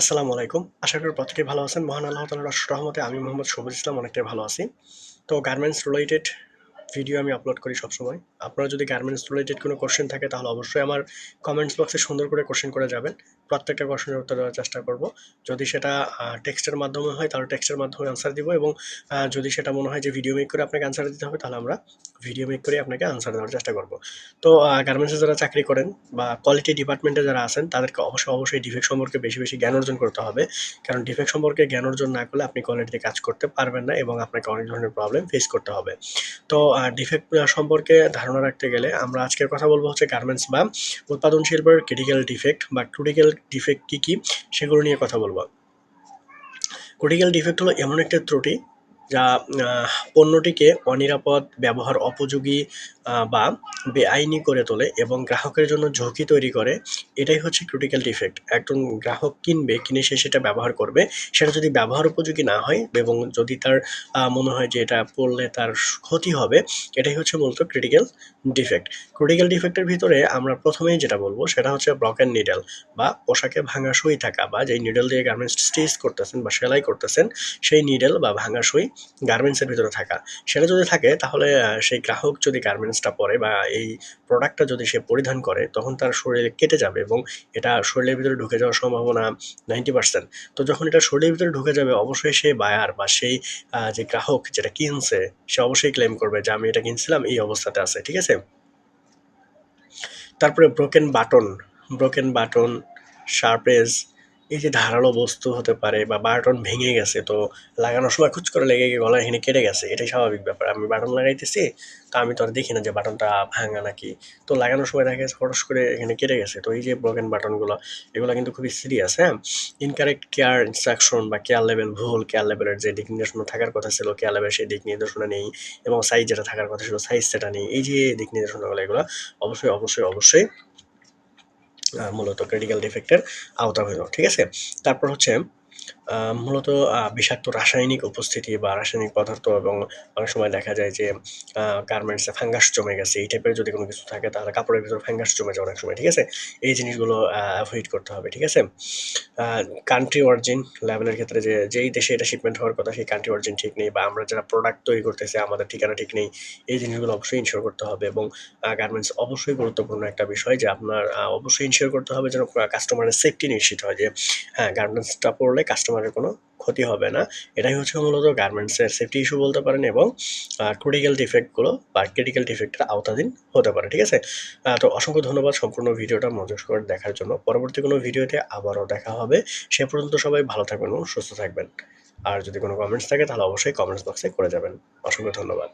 আসসালামু আলাইকুম। আশা করি প্রত্যেকেই ভালো আছেন। মহান আল্লাহ তাআলার অশেষ রহমতে আমি মোহাম্মদ সবুজ ইসলাম অনেকটাই ভালো আছি। তো গার্মেন্টস রিলেটেড ভিডিও আমি আপলোড করি সবসময়। আপনার যদি গার্মেন্টস রিলেটেড কোনো কোয়েশ্চেন থাকে তাহলে অবশ্যই আমার কমেন্টস বক্সে সুন্দর করে কোয়েশ্চেন করে যাবেন। প্রত্যেকটা কোয়েশ্চেনের উত্তর দেওয়ার চেষ্টা করব। যদি সেটা টেক্সটের মাধ্যমে হয় তাহলে টেক্সটের মাধ্যমে আনসার দিব এবং যদি সেটা মনে হয় যে ভিডিও মেক করে আপনাকে আনসার দিতে হবে তাহলে আমরা ভিডিও মেক করে আপনাকে আনসার দেওয়ার চেষ্টা করব। তো গার্মেন্টসে যারা চাকরি করেন বা কোয়ালিটি ডিপার্টমেন্টে যারা আছেন তাদেরকে অবশ্যই ডিফেক্ট সম্পর্কে বেশি জ্ঞান অর্জন করতে হবে। কারণ ডিফেক্ট সম্পর্কে জ্ঞান অর্জন না করলে আপনি কোয়ালিটিতে কাজ করতে পারবেন না এবং আপনাকে অনেক ধরনের প্রবলেম ফেস করতে হবে। তো ডিফেক্ট সম্পর্কে ধারণা রাখতে গেলে আমরা আজকের কথা বলবো হচ্ছে গার্মেন্টস বা উৎপাদন শিল্পের ক্রিটিক্যাল ডিফেক্ট বা ক্রিটিক্যাল ডিফেক্ট কী সেগুলো নিয়ে কথা বলবো। ক্রিটিক্যাল ডিফেক্ট হলো এমন একটা ত্রুটি যা পণ্যটিকে অনিরাপদ, ব্যবহার উপযোগী বা বেআইনি করে তোলে এবং গ্রাহকের জন্য ঝুঁকি তৈরি করে। এটাই হচ্ছে ক্রিটিক্যাল ডিফেক্ট। একজন গ্রাহক কিনে সে সেটা ব্যবহার করবে। সেটা যদি ব্যবহার উপযোগী না হয় এবং যদি তার মনে হয় যে এটা পড়লে তার ক্ষতি হবে, এটাই হচ্ছে মূলত ক্রিটিক্যাল ডিফেক্ট। ক্রিটিক্যাল ডিফেক্টের ভিতরে আমরা প্রথমেই যেটা বলবো সেটা হচ্ছে ব্রকেন নিডল বা পোশাকে ভাঙা সুই থাকা বা যেই নিডল দিয়ে গার্মেন্টস স্টিচ করতেছেন বা সেলাই করতেছেন সেই নিডল বা ভাঙা সুই গার্মেন্টসের ভিতরে থাকা। সেটা যদি থাকে তাহলে সেই গ্রাহক যদি গার্মেন্টসটা পরে বা এই প্রোডাক্টটা যদি সে পরিধান করে তখন তার শরীরে কেটে যাবে এবং এটা শরীরের ভিতরে ঢুকে যাওয়ার সম্ভাবনা 90%। তো যখন এটা শরীরের ভিতরে ঢুকে যাবে অবশ্যই সেই বায়ার বা সেই যে গ্রাহক যেটা কিনছে সে অবশ্যই ক্লেম করবে যে আমি এটা কিনছিলাম এই অবস্থাতে আছে। ঠিক আছে? তারপরে ব্রোকেন বাটন, শার্প এজ, এই যে ধারালো বস্তু হতে পারে বা বাটন ভেঙে গেছে তো লাগানোর সময় খুঁচ করে লেগে গিয়ে গলায় এখানে কেটে গেছে। এটাই স্বাভাবিক ব্যাপার। আমি বাটন লাগাইতেছি, তো আমি তো আর দেখি না যে বাটনটা ভাঙা নাকি। তো লাগানোর সময় দেখা গেছে হঠাৎ করে এখানে কেটে গেছে। তো এই যে ব্রোকেন বাটনগুলো এগুলো কিন্তু খুবই সিরিয়াস, হ্যাঁ? ইনকারেক্ট কেয়ার ইনস্ট্রাকশন বা কেয়ার লেভেল ভুল, কেয়ার লেভেলের যে দিক নির্দেশনা থাকার কথা ছিল কেয়ার লেভেল সেই দিক নির্দেশনা নেই এবং সাইজ যেটা থাকার কথা ছিল সাইজ সেটা নেই। এই যে দিক নির্দেশনাগুলো এগুলো অবশ্যই মূলত ক্রিটিক্যাল ডিফেক্টের আওতা হইল। ঠিক আছে? তারপর হচ্ছে মূলত বিষাক্ত রাসায়নিক উপস্থিতি বা রাসায়নিক পদার্থ এবং অনেক সময় দেখা যায় যে গার্মেন্টসে ফাঙ্গাস জমে গেছে। এই টাইপের যদি কোনো কিছু থাকে তাহলে কাপড়ের ভিতরে ফাঙ্গাস জমে যায় অনেক সময়। ঠিক আছে? এই জিনিসগুলো এভয়েড করতে হবে। ঠিক আছে? আ কান্ট্রি অরিজিন লেভেলের ক্ষেত্রে যেই দেশে এটা শিপমেন্ট হওয়ার কথা সেই কান্ট্রি অরিজিন ঠিক নেই বা আমরা যারা প্রোডাক্ট তৈরি করতেছি আমাদের ঠিকানা ঠিক নেই। এই জিনিসগুলো অবশ্যই ইনশিওর করতে হবে এবং গার্মেন্টস অবশ্যই গুরুত্বপূর্ণ একটা বিষয় যে আপনার অবশ্যই ইনশিওর করতে হবে যেন কাস্টমারের সেফটি নিশ্চিত হয় যে হ্যাঁ, গার্মেন্টসটা পড়লে কাস্টমারের কোনো ক্ষতি হবে না। এটাই হচ্ছে মূলত গার্মেন্টসের সেফটি ইস্যু বলতে পারেন এবং ক্রিটিক্যাল ডিফেক্টগুলো বা ক্রিটিক্যাল ডিফেক্টের আওতাধীন হতে পারে। ঠিক আছে? তো অসংখ্য ধন্যবাদ সম্পূর্ণ ভিডিওটা মনোযোগ করে দেখার জন্য। পরবর্তী কোনো ভিডিওতে আবারও দেখা হবে। সে পর্যন্ত সবাই ভালো থাকবেন এবং সুস্থ থাকবেন। আর যদি কোনো কমেন্টস থাকে তাহলে অবশ্যই কমেন্টস বক্সে করে যাবেন। অসংখ্য ধন্যবাদ।